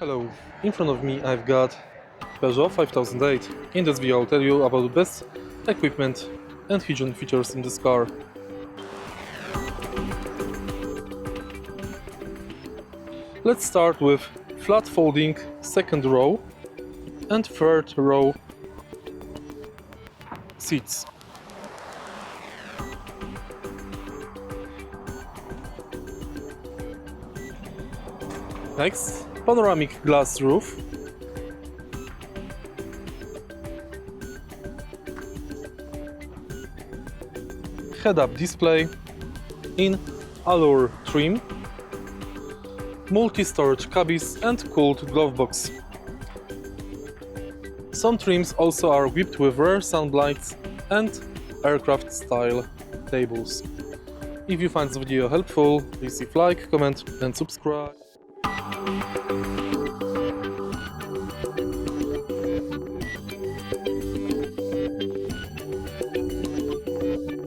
Hello, in front of me I've got Peugeot 5008. In this video I'll tell you about the best equipment and hidden features in this car. Let's start with flat folding second row and third row seats. Next, panoramic glass roof. Head-up display in Allure trim. Multi-storage cabins and cooled glove box. Some trims also are equipped with rear sound lights and aircraft style tables. If you find this video helpful, please leave like, comment and subscribe.